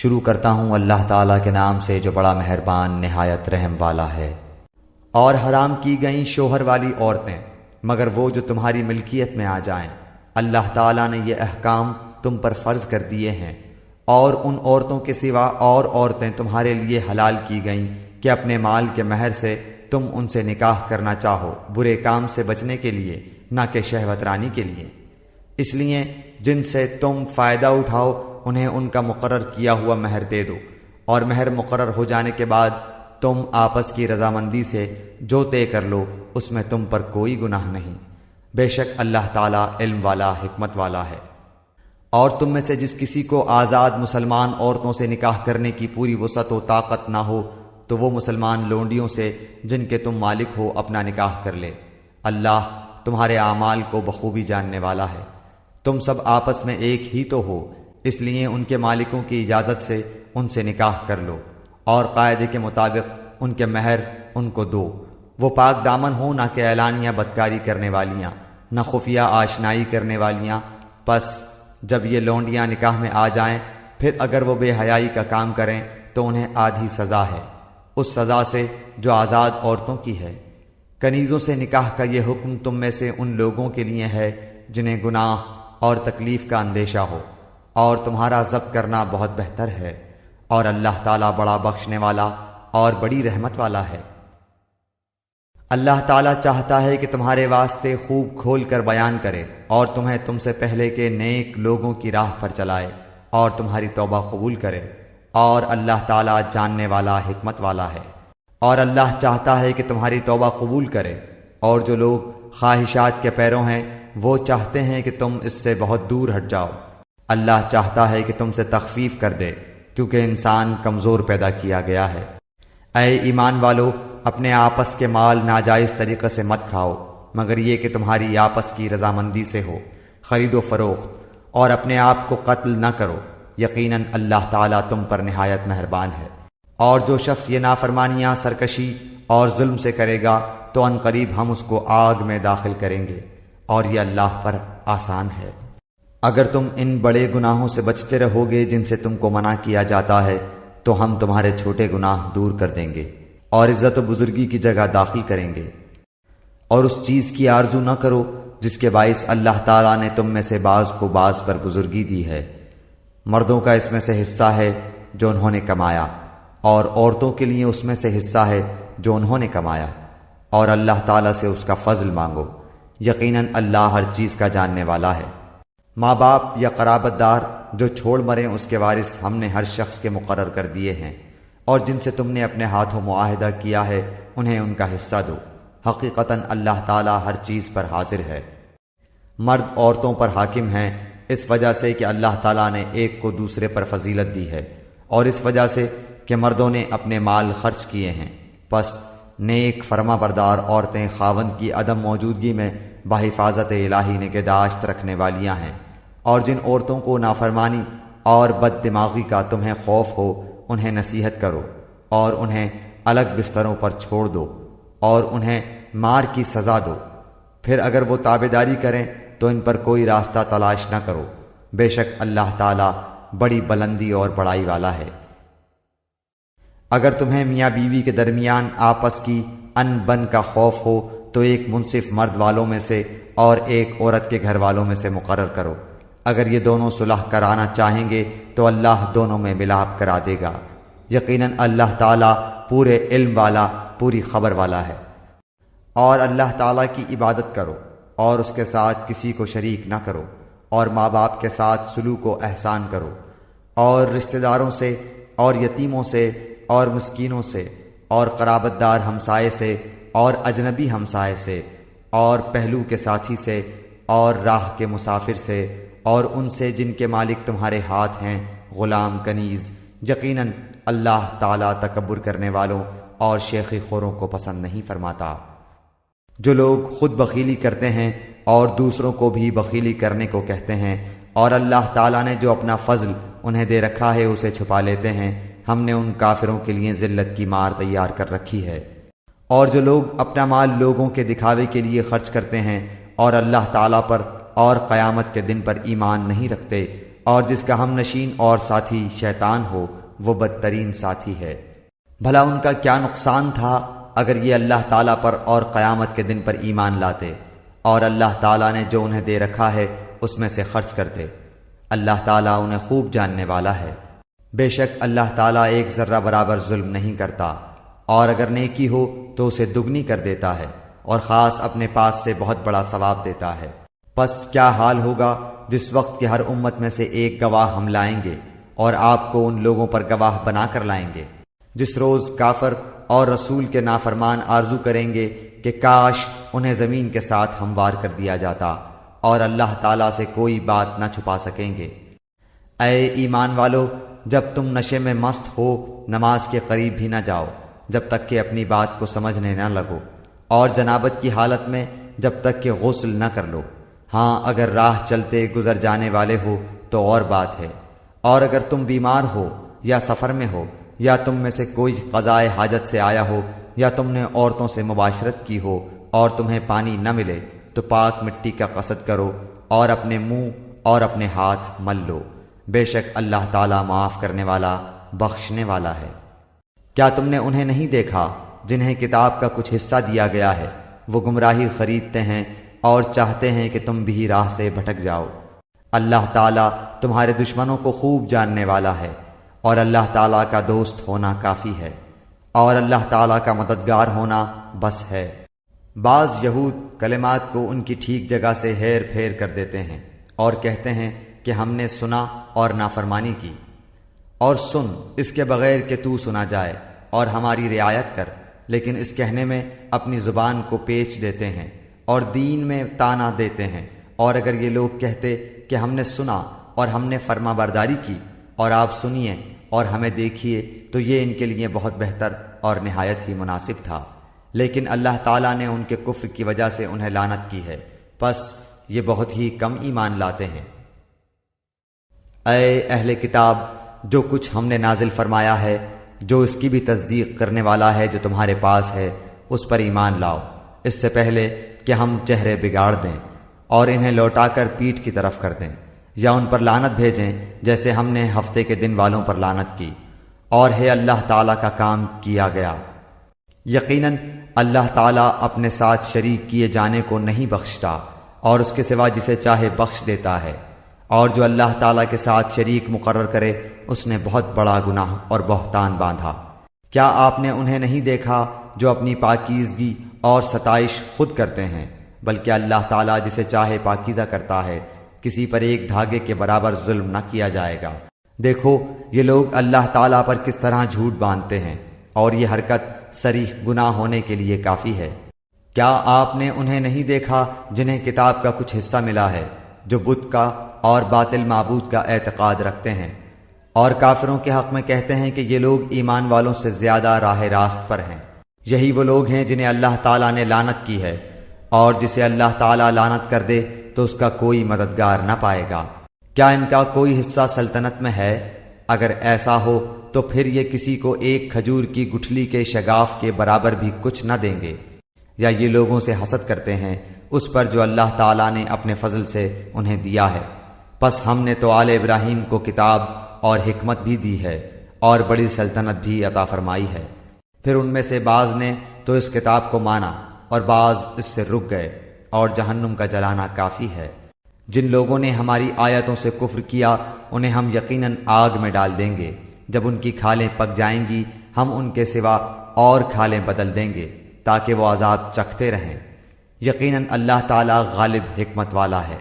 شروع کرتا ہوں اللہ تعالیٰ کے نام سے جو بڑا مہربان نہایت رحم والا ہے۔ اور حرام کی گئیں شوہر والی عورتیں مگر وہ جو تمہاری ملکیت میں آ جائیں۔ اللہ تعالیٰ نے یہ احکام تم پر فرض کر دیے ہیں، اور ان عورتوں کے سوا اور عورتیں تمہارے لیے حلال کی گئیں کہ اپنے مال کے مہر سے تم ان سے نکاح کرنا چاہو، برے کام سے بچنے کے لیے، نہ کہ شہوت رانی کے لیے۔ اس لیے جن سے تم فائدہ اٹھاؤ انہیں ان کا مقرر کیا ہوا مہر دے دو، اور مہر مقرر ہو جانے کے بعد تم آپس کی رضامندی سے جو طے کر لو اس میں تم پر کوئی گناہ نہیں۔ بے شک اللہ تعالیٰ علم والا حکمت والا ہے۔ اور تم میں سے جس کسی کو آزاد مسلمان عورتوں سے نکاح کرنے کی پوری وسعت و طاقت نہ ہو تو وہ مسلمان لونڈیوں سے جن کے تم مالک ہو اپنا نکاح کر لے۔ اللہ تمہارے اعمال کو بخوبی جاننے والا ہے۔ تم سب آپس میں ایک ہی تو ہو، اس لیے ان کے مالکوں کی اجازت سے ان سے نکاح کر لو، اور قاعدے کے مطابق ان کے مہر ان کو دو۔ وہ پاک دامن ہوں، نہ کہ اعلانیہ بدکاری کرنے والیاں، نہ خفیہ آشنائی کرنے والیاں۔ پس جب یہ لونڈیاں نکاح میں آ جائیں پھر اگر وہ بے حیائی کا کام کریں تو انہیں آدھی سزا ہے، اس سزا سے جو آزاد عورتوں کی ہے۔ کنیزوں سے نکاح کا یہ حکم تم میں سے ان لوگوں کے لیے ہے جنہیں گناہ اور تکلیف کا اندیشہ ہو، اور تمہارا ضبط کرنا بہت بہتر ہے، اور اللہ تعالیٰ بڑا بخشنے والا اور بڑی رحمت والا ہے۔ اللہ تعالیٰ چاہتا ہے کہ تمہارے واسطے خوب کھول کر بیان کرے اور تمہیں تم سے پہلے کے نیک لوگوں کی راہ پر چلائے اور تمہاری توبہ قبول کرے، اور اللہ تعالیٰ جاننے والا حکمت والا ہے۔ اور اللہ چاہتا ہے کہ تمہاری توبہ قبول کرے، اور جو لوگ خواہشات کے پیروں ہیں وہ چاہتے ہیں کہ تم اس سے بہت دور ہٹ جاؤ۔ اللہ چاہتا ہے کہ تم سے تخفیف کر دے کیونکہ انسان کمزور پیدا کیا گیا ہے۔ اے ایمان والو، اپنے آپس کے مال ناجائز طریقے سے مت کھاؤ مگر یہ کہ تمہاری آپس کی رضامندی سے ہو، خرید و فروخت، اور اپنے آپ کو قتل نہ کرو، یقیناً اللہ تعالیٰ تم پر نہایت مہربان ہے۔ اور جو شخص یہ نافرمانیاں، سرکشی اور ظلم سے کرے گا تو ان قریب ہم اس کو آگ میں داخل کریں گے، اور یہ اللہ پر آسان ہے۔ اگر تم ان بڑے گناہوں سے بچتے رہو گے جن سے تم کو منع کیا جاتا ہے تو ہم تمہارے چھوٹے گناہ دور کر دیں گے اور عزت و بزرگی کی جگہ داخل کریں گے۔ اور اس چیز کی آرزو نہ کرو جس کے باعث اللہ تعالیٰ نے تم میں سے بعض کو بعض پر بزرگی دی ہے۔ مردوں کا اس میں سے حصہ ہے جو انہوں نے کمایا، اور عورتوں کے لیے اس میں سے حصہ ہے جو انہوں نے کمایا، اور اللہ تعالیٰ سے اس کا فضل مانگو، یقیناً اللہ ہر چیز کا جاننے والا ہے۔ ماں باپ یا قرابت دار جو چھوڑ مریں اس کے وارث ہم نے ہر شخص کے مقرر کر دیے ہیں، اور جن سے تم نے اپنے ہاتھوں معاہدہ کیا ہے انہیں ان کا حصہ دو، حقیقتاً اللہ تعالیٰ ہر چیز پر حاضر ہے۔ مرد عورتوں پر حاکم ہیں اس وجہ سے کہ اللہ تعالیٰ نے ایک کو دوسرے پر فضیلت دی ہے، اور اس وجہ سے کہ مردوں نے اپنے مال خرچ کیے ہیں۔ پس نیک فرما بردار عورتیں خاوند کی عدم موجودگی میں بحفاظت الہی نگہداشت رکھنے والیاں ہیں، اور جن عورتوں کو نافرمانی اور بد دماغی کا تمہیں خوف ہو انہیں نصیحت کرو، اور انہیں الگ بستروں پر چھوڑ دو، اور انہیں مار کی سزا دو۔ پھر اگر وہ تابعداری کریں تو ان پر کوئی راستہ تلاش نہ کرو، بے شک اللہ تعالیٰ بڑی بلندی اور بڑائی والا ہے۔ اگر تمہیں میاں بیوی کے درمیان آپس کی ان بن کا خوف ہو تو ایک منصف مرد والوں میں سے اور ایک عورت کے گھر والوں میں سے مقرر کرو۔ اگر یہ دونوں صلح کرانا چاہیں گے تو اللہ دونوں میں ملاپ کرا دے گا، یقیناً اللہ تعالیٰ پورے علم والا، پوری خبر والا ہے۔ اور اللہ تعالیٰ کی عبادت کرو اور اس کے ساتھ کسی کو شریک نہ کرو، اور ماں باپ کے ساتھ سلوک و احسان کرو، اور رشتہ داروں سے اور یتیموں سے اور مسکینوں سے اور قرابت دار ہمسائے سے اور اجنبی ہمسائے سے اور پہلو کے ساتھی سے اور راہ کے مسافر سے اور ان سے جن کے مالک تمہارے ہاتھ ہیں، غلام کنیز۔ یقیناً اللہ تعالیٰ تکبر کرنے والوں اور شیخی خوروں کو پسند نہیں فرماتا۔ جو لوگ خود بخیلی کرتے ہیں اور دوسروں کو بھی بخیلی کرنے کو کہتے ہیں، اور اللہ تعالیٰ نے جو اپنا فضل انہیں دے رکھا ہے اسے چھپا لیتے ہیں، ہم نے ان کافروں کے لیے ذلت کی مار تیار کر رکھی ہے۔ اور جو لوگ اپنا مال لوگوں کے دکھاوے کے لیے خرچ کرتے ہیں اور اللہ تعالیٰ پر اور قیامت کے دن پر ایمان نہیں رکھتے، اور جس کا ہم نشین اور ساتھی شیطان ہو وہ بدترین ساتھی ہے۔ بھلا ان کا کیا نقصان تھا اگر یہ اللہ تعالیٰ پر اور قیامت کے دن پر ایمان لاتے اور اللہ تعالیٰ نے جو انہیں دے رکھا ہے اس میں سے خرچ کرتے۔ اللہ تعالیٰ انہیں خوب جاننے والا ہے۔ بے شک اللہ تعالیٰ ایک ذرہ برابر ظلم نہیں کرتا، اور اگر نیکی ہو تو اسے دگنی کر دیتا ہے، اور خاص اپنے پاس سے بہت بڑا ثواب دیتا ہے۔ پس کیا حال ہوگا جس وقت کہ ہر امت میں سے ایک گواہ ہم لائیں گے اور آپ کو ان لوگوں پر گواہ بنا کر لائیں گے، جس روز کافر اور رسول کے نافرمان آرزو کریں گے کہ کاش انہیں زمین کے ساتھ ہموار کر دیا جاتا، اور اللہ تعالیٰ سے کوئی بات نہ چھپا سکیں گے۔ اے ایمان والو، جب تم نشے میں مست ہو نماز کے قریب بھی نہ جاؤ جب تک کہ اپنی بات کو سمجھنے نہ لگو، اور جنابت کی حالت میں جب تک کہ غسل نہ کر لو۔ ہاں اگر راہ چلتے گزر جانے والے ہو تو اور بات ہے، اور اگر تم بیمار ہو یا سفر میں ہو یا تم میں سے کوئی قضائے حاجت سے آیا ہو یا تم نے عورتوں سے مباشرت کی ہو اور تمہیں پانی نہ ملے تو پاک مٹی کا قصد کرو اور اپنے منہ اور اپنے ہاتھ مل لو، بے شک اللہ تعالیٰ معاف کرنے والا بخشنے والا ہے۔ کیا تم نے انہیں نہیں دیکھا جنہیں کتاب کا کچھ حصہ دیا گیا ہے؟ وہ گمراہی خریدتے ہیں اور چاہتے ہیں کہ تم بھی راہ سے بھٹک جاؤ۔ اللہ تعالیٰ تمہارے دشمنوں کو خوب جاننے والا ہے، اور اللہ تعالیٰ کا دوست ہونا کافی ہے، اور اللہ تعالیٰ کا مددگار ہونا بس ہے۔ بعض یہود کلمات کو ان کی ٹھیک جگہ سے ہیر پھیر کر دیتے ہیں اور کہتے ہیں کہ ہم نے سنا اور نافرمانی کی، اور سن اس کے بغیر کہ تو سنا جائے اور ہماری رعایت کر، لیکن اس کہنے میں اپنی زبان کو پیچ دیتے ہیں اور دین میں طعنہ دیتے ہیں۔ اور اگر یہ لوگ کہتے کہ ہم نے سنا اور ہم نے فرما برداری کی اور آپ سنیے اور ہمیں دیکھیے تو یہ ان کے لیے بہت بہتر اور نہایت ہی مناسب تھا، لیکن اللہ تعالیٰ نے ان کے کفر کی وجہ سے انہیں لعنت کی ہے، پس یہ بہت ہی کم ایمان لاتے ہیں۔ اے اہل کتاب، جو کچھ ہم نے نازل فرمایا ہے، جو اس کی بھی تصدیق کرنے والا ہے جو تمہارے پاس ہے، اس پر ایمان لاؤ، اس سے پہلے کہ ہم چہرے بگاڑ دیں اور انہیں لوٹا کر پیٹھ کی طرف کر دیں، یا ان پر لعنت بھیجیں جیسے ہم نے ہفتے کے دن والوں پر لعنت کی، اور ہے اللہ تعالیٰ کا کام کیا گیا۔ یقیناً اللہ تعالیٰ اپنے ساتھ شریک کیے جانے کو نہیں بخشتا، اور اس کے سوا جسے چاہے بخش دیتا ہے، اور جو اللہ تعالیٰ کے ساتھ شریک مقرر کرے اس نے بہت بڑا گناہ اور بہتان باندھا۔ کیا آپ نے انہیں نہیں دیکھا جو اپنی پاکیزگی اور ستائش خود کرتے ہیں، بلکہ اللہ تعالیٰ جسے چاہے پاکیزہ کرتا ہے، کسی پر ایک دھاگے کے برابر ظلم نہ کیا جائے گا۔ دیکھو یہ لوگ اللہ تعالیٰ پر کس طرح جھوٹ باندھتے ہیں، اور یہ حرکت صریح گناہ ہونے کے لیے کافی ہے۔ کیا آپ نے انہیں نہیں دیکھا جنہیں کتاب کا کچھ حصہ ملا ہے، جو بت کا اور باطل معبود کا اعتقاد رکھتے ہیں، اور کافروں کے حق میں کہتے ہیں کہ یہ لوگ ایمان والوں سے زیادہ راہ راست پر ہیں؟ یہی وہ لوگ ہیں جنہیں اللہ تعالیٰ نے لعنت کی ہے، اور جسے اللہ تعالیٰ لعنت کر دے تو اس کا کوئی مددگار نہ پائے گا۔ کیا ان کا کوئی حصہ سلطنت میں ہے؟ اگر ایسا ہو تو پھر یہ کسی کو ایک کھجور کی گٹھلی کے شگاف کے برابر بھی کچھ نہ دیں گے، یا یہ لوگوں سے حسد کرتے ہیں اس پر جو اللہ تعالیٰ نے اپنے فضل سے انہیں دیا ہے۔ پس ہم نے تو آل ابراہیم کو کتاب اور حکمت بھی دی ہے اور بڑی سلطنت بھی عطا فرمائی ہے، پھر ان میں سے بعض نے تو اس کتاب کو مانا اور بعض اس سے رک گئے، اور جہنم کا جلانا کافی ہے۔ جن لوگوں نے ہماری آیتوں سے کفر کیا انہیں ہم یقیناً آگ میں ڈال دیں گے، جب ان کی کھالیں پک جائیں گی ہم ان کے سوا اور کھالیں بدل دیں گے تاکہ وہ عذاب چکھتے رہیں۔ یقیناً اللہ تعالیٰ غالب حکمت والا ہے۔